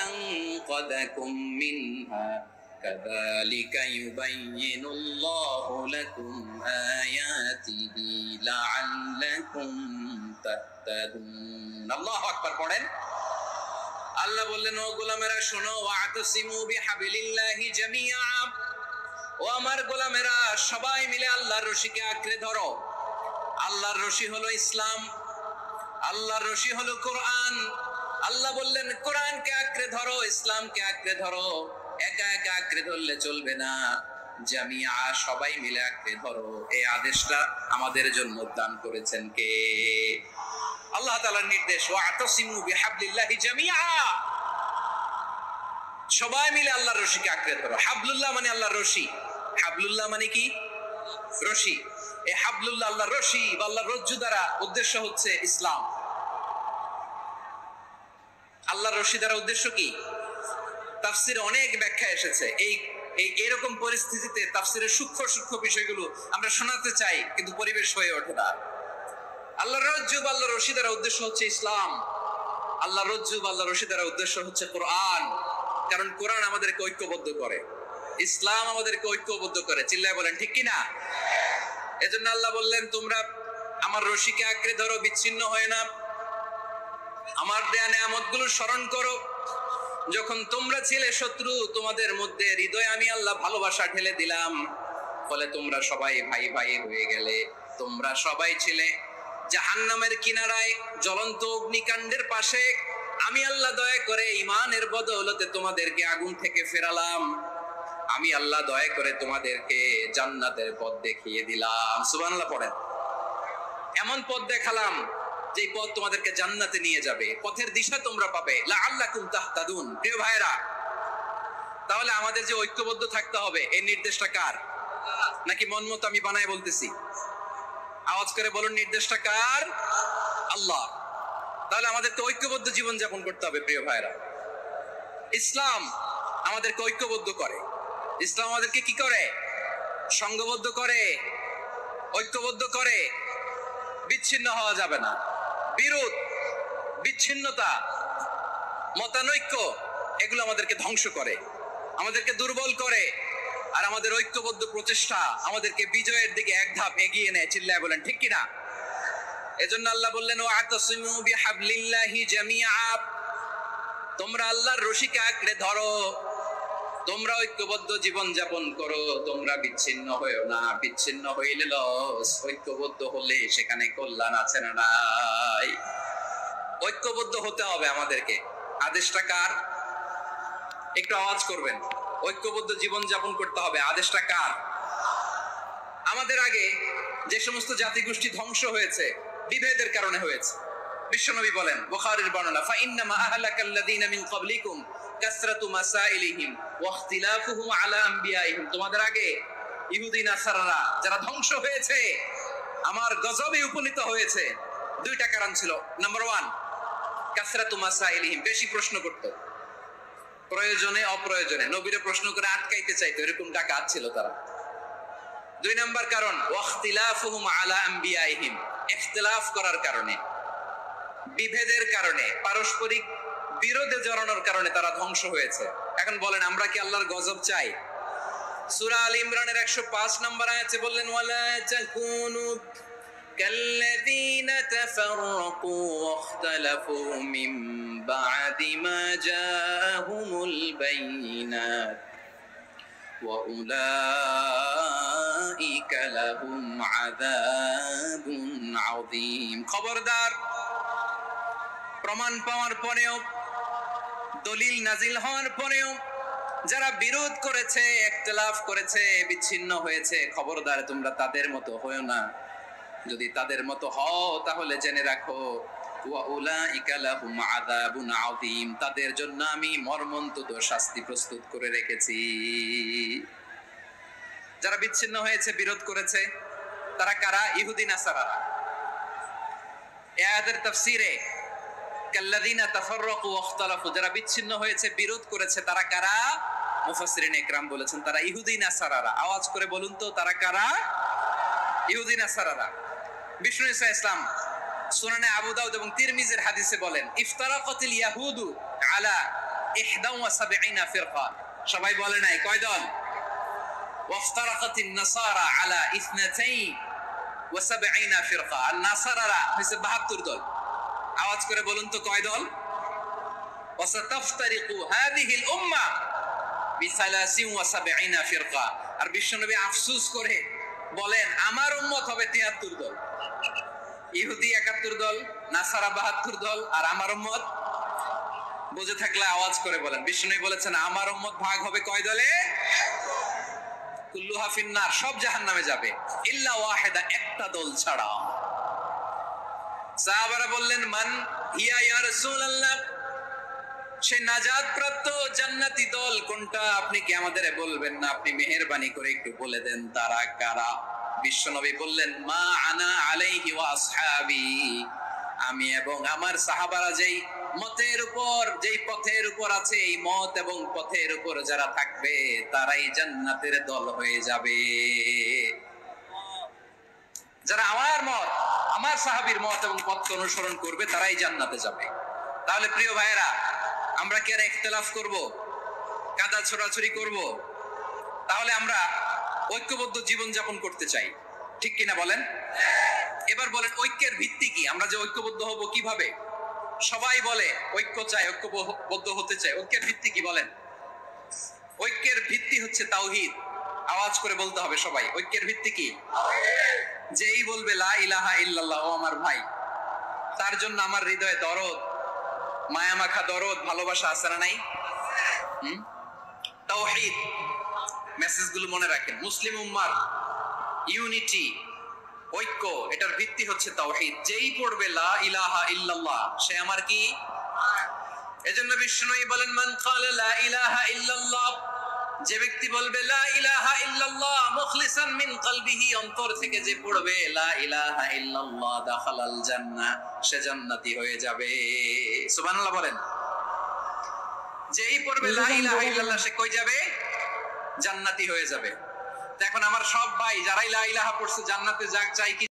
أنقذكم منها كذلك يبين الله لكم آياته لعلكم تهتدون الله أكبر পড়েন আল্লাহ বললেন ও গোলামেরা শোনো ওয়াতাসিমু বিহাবিলিল্লাহি জামিআ ও আমার গোলামেরা সবাই মিলে আল্লাহর রশিকে আঁকড়ে ধরো আল্লাহর রশি হলো ইসলাম আল্লাহর রশি হলো কোরআন আল্লাহ বললেন কোরআনকে আঁকড়ে ধরো ইসলামকে আঁকড়ে ধরো একা একা আঁকড়ে ধরলে চলবে না জামিআ সবাই মিলে আঁকড়ে ধরো এই আদেশটা আমাদের জন্য দান করেছেন কে আল্লাহ তাআলার নির্দেশ ওয়াতাসিমু বিহাবলিল্লাহি জামিআ সবাই মিলে আল্লাহর রশিকে আঁকড়ে ধরো হাবলুল্লাহ মানে আল্লাহর রশি হাবলুল্লাহ মানে কি রশি এই হাবলুল্লাহ আল্লাহর রশি বা আল্লাহর রজ্জু দ্বারা উদ্দেশ্য হচ্ছে ইসলাম আল্লাহর রশি দ্বারা উদ্দেশ্য কি তাফসিরে অনেক ব্যাখ্যা এসেছে এই এরকম পরিস্থিতিতে তাফসিরের সূক্ষ্ম বিষয়গুলো আমরা শোনাতে চাই কিন্তু পরিবেশ হয়ে ওঠে না আল্লাহর রজ্জু বা আল্লাহর রশি দ্বারা উদ্দেশ্য হচ্ছে ইসলাম আল্লাহর রজ্জু বা আল্লাহর রশি দ্বারা উদ্দেশ্য হচ্ছে কোরআন কারণ কোরআন আমাদেরকে ঐক্যবদ্ধ করে ইসলাম আমাদেরকে ঐক্যবদ্ধ করে চিল্লায় বলেন ঠিক কি না এজন্য আল্লাহ বললেন তোমরা আমার রশিকে আঁকড়ে ধরো বিচ্ছিন্ন হয় না আমার দেয়া নেয়ামতগুলো স্মরণ করো যখন তোমরা ছিলে শত্রু তোমাদের মধ্যে হৃদয়ে আমি আল্লাহ ভালোবাসা ঢেলে দিলাম ফলে তোমরা সবাই ভাই ভাই হয়ে গেলে তোমরা সবাই ছিলে জাহান্নামের কিনারায় জ্বলন্ত অগ্নিকাণ্ডের পাশে আমি আল্লাহ দয়া করে ঈমানের বদৌলতে তোমাদেরকে আগুন থেকে ফেরালাম আমি আল্লাহ দয়া করে তোমাদেরকে জান্নাতের পথ দেখিয়ে দিলাম সুবহানাল্লাহ পড়েন এমন পথ দেখালাম যে পথ তোমাদেরকে জান্নাতে নিয়ে যাবে পথের দিশা তোমরা পাবে লাআল্লাকুম তাহতাদুন প্রিয় ভাইরা তাহলে আমাদের যে ঐক্যবদ্ধ থাকতে হবে এই নির্দেশটা কার নাকি মন মতো আমি বানায় বলতেছি আওয়াজ করে বলুন নির্দেশটা কার আল্লাহ তাহলে আমাদেরকে ঐক্যবদ্ধ জীবন যাপন করতে হবে প্রিয় ভাইরা ইসলাম আমাদেরকে ঐক্যবদ্ধ করে ইসলাম আমাদেরকে কি করে সংঘবদ্ধ করে ঐক্যবদ্ধ করে বিচ্ছিন্ন হওয়া যাবে না বিরোধ বিচ্ছিন্নতা মতানৈক্য এগুলো আমাদেরকে ধ্বংস করে আমাদেরকে দুর্বল করে আর আমাদের ঐক্যবদ্ধ প্রচেষ্টা আমাদেরকে বিজয়ের দিকে এক ধাপ এগিয়ে নেয় চিল্লায় বলেন ঠিক কিনা এজন্য আল্লাহ বললেন ওয়াতাসিমু বিহাবলিল্লাহি জামিআ তোমরা আল্লাহর রশিকে আঁকড়ে ধরো তোমরা ঐক্যবদ্ধ জীবন যাপন করো তোমরা বিচ্ছিন্ন হয়েও না বিচ্ছিন্ন হইলে লস ঐক্যবদ্ধ হলে সেখানে কল্যাণ আছে না নাই ঐক্যবদ্ধ হতে হবে আমাদেরকে আদেশটা কার একটু আওয়াজ করবেন ঐক্যবদ্ধ জীবন যাপন করতে হবে আদেশটা কার আমাদের আগে যে সমস্ত জাতিগোষ্ঠী ধ্বংস হয়েছে বিভেদের কারণে হয়েছে বিশ্বনবী বলেন বুখারীর বর্ণনা ফা ইন্নামা আহলাকাল্লাযীনা মিন ক্বাবলিকুম কাসরাতু মাসাইলিহিম ওয়া ইখতিলাফুহুম আলা আমবিয়াইহিম তোমাদের আগে ইহুদি নাসারারা যারা ধ্বংস হয়েছে আমার গজবে উপনীত হয়েছে দুইটা কারণ ছিল নাম্বার 1 কাসরাতু মাসাইলিহিম বেশি প্রশ্ন করত প্রয়োজনে অপ্রয়োজনে নবীরে প্রশ্ন করে আটকাইতে চাইতো এরকম ডাকাত ছিল তারা দুই নাম্বার কারণ ওয়া ইখতিলাফুহুম আলা আমবিয়াইহিম ইখতিলাফ করার কারণে বিভেদের কারণে পারস্পরিক বিরোধে জড়ানোর কারণে তারা ধ্বংস হয়েছে এখন বলেন আমরা কি আল্লাহর গজব চাই সূরা আল ইমরানের 105 নম্বর আয়াতে বললেন ওয়ালা তাকুনু কাল্লাযীনা তাফাররাকু ওয়াখতালাফু মিন বা'দি মা জাআহুমুল বাইয়িনাত ওয়া উলাইকা লাহুম আযাবুন আযীম খবরদার প্রমাণ পাওয়ার পরেও দলিল নাজিল হওয়ার পরেও যারা বিরোধ করেছে ইখতিলাফ করেছে বিচ্ছিন্ন হয়েছে খবরদার তোমরা তাদের মতো হয়ো না যদি তাদের মতো হও তাহলে জেনে রাখো ওয়া উলাইকা লাহুম আযাবুন আযীম তাদের জন্য আমি মর্মন্তুদ শাস্তি প্রস্তুত করে রেখেছি যারা বিচ্ছিন্ন হয়েছে বিরোধ করেছে তারা কারা ইহুদি নাসারারা এই আয়াতের তাফসীরে কাল্লাযীনা তাফাররাকু ওয়াখতালাফু যারা বিচ্ছিন্ন হয়েছে বিরোধ করেছে তারা কারা মুফাসসিরিন ইকরাম বলেছেন তারা ইহুদি নাসারারা আওয়াজ করে বলুন তো তারা কারা ইহুদি নাসারারা বিষ্ণু ঈসা ইসলাম সুনানে আবু দাউদ এবং তিরমিজির হাদিসে বলেন ইফতারাকাতিল ইয়াহুদু আলা 71 ফিরকা। সবাই বলে নাই কয় দল? ওয়াফতারাকাতিন নাসারা আলা 72 ফিরকা। আর নাসারারা হইছে 72 দল। আওয়াজ করে বলুন তো কয় দল? ওয়াসাতাফতারিকু হাদিহিল উম্মাহ বি73 ফিরকা। আর বিশ্বনবী আফসোস করে বলেন আমার উম্মত হবে 73 দল। ইহুদি 71 দল, নাসারা 72 দল, আর আমার উম্মত বুঝে থাকলে আওয়াজ করে বলেন। বিশ্বনবী বলেছেন আমার উম্মত ভাগ হবে কয় দলে? কুল্লুহা ফিন্নার, সব জাহান্নামে যাবে, ইল্লা ওয়াহিদা, একটা দল ছাড়া। সাহাবারা বললেন মান হিয়া ইয়া রাসূলুল্লাহ, সেই নাজাত প্রাপ্ত জান্নাতি দল কোনটা? আপনি কি আমাদের বলবেন না? আপনি মেহেরবানি করে একটু বলে দেন তারা কারা। বিশ্বনবী বললেন মা আনা আলাইহি ওয়া আসহাবি, আমি এবং আমার সাহাবারা যেই মতের উপর, যেই পথের উপর আছে, এই মত এবং পথের উপর যারা থাকবে তারাই জান্নাতের দল হয়ে যাবে। যারা আমার মত, আমার সাহাবীর মত এবং পথকে অনুসরণ করবে তারাই জান্নাতে যাবে। তাহলে প্রিয় ভাইয়েরা, আমরা কি আর ইখতিলাফ করব, কাদা ছোড়াছুরি করব? তাহলে আমরা ঐক্যবদ্ধ জীবন যাপন করতে চাই, ঠিক কিনা বলেন? এবার বলেন ঐক্যের ভিত্তি কি? আমরা যে ঐক্যবদ্ধ হব কিভাবে? সবাই বলে ঐক্য চাই, ঐক্যবদ্ধ হতে চাই। ঐক্যের ভিত্তি কি বলেন? ঐক্যের ভিত্তি হচ্ছে তাওহীদ। আওয়াজ করে বলতে হবে সবাই, ঐক্যের ভিত্তি কি? যেই বলবে লা ইলাহা ইল্লাল্লাহ, ও আমার ভাই, তার জন্য আমার হৃদয়ে দরদ, মায়ামাখা দরদ, ভালোবাসা আছে না নাই? তাওহীদ, মেসেজগুলো মনে রাখেন। মুসলিম উম্মার ইউনিটি, ঐক্য, এটার ভিত্তি হচ্ছে তাওহীদ। যেই পড়বে লা ইলাহা ইল্লাল্লাহ, সে আমার কি? এজন্য বিষ্ণুই বলেন মান ক্বালা লা ইলাহা ইল্লাল্লাহ, যে ব্যক্তি বলবে লা ইলাহা ইল্লাল্লাহ মুখলিসান মিন কলবিহি, অন্তর থেকে যে পড়বে লা ইলাহা ইল্লাল্লাহ, দাখালাল জান্নাহ, সে জান্নাতি হয়ে যাবে। সুবহানাল্লাহ বলেন। যেই পড়বে লা ইলাহা ইল্লাল্লাহ, সে কই যাবে? জান্নাতি হয়ে যাবে। এখন আমার সব ভাই যারাই লা ইলাহা পড়ছে জান্নাতে যাক চাই কি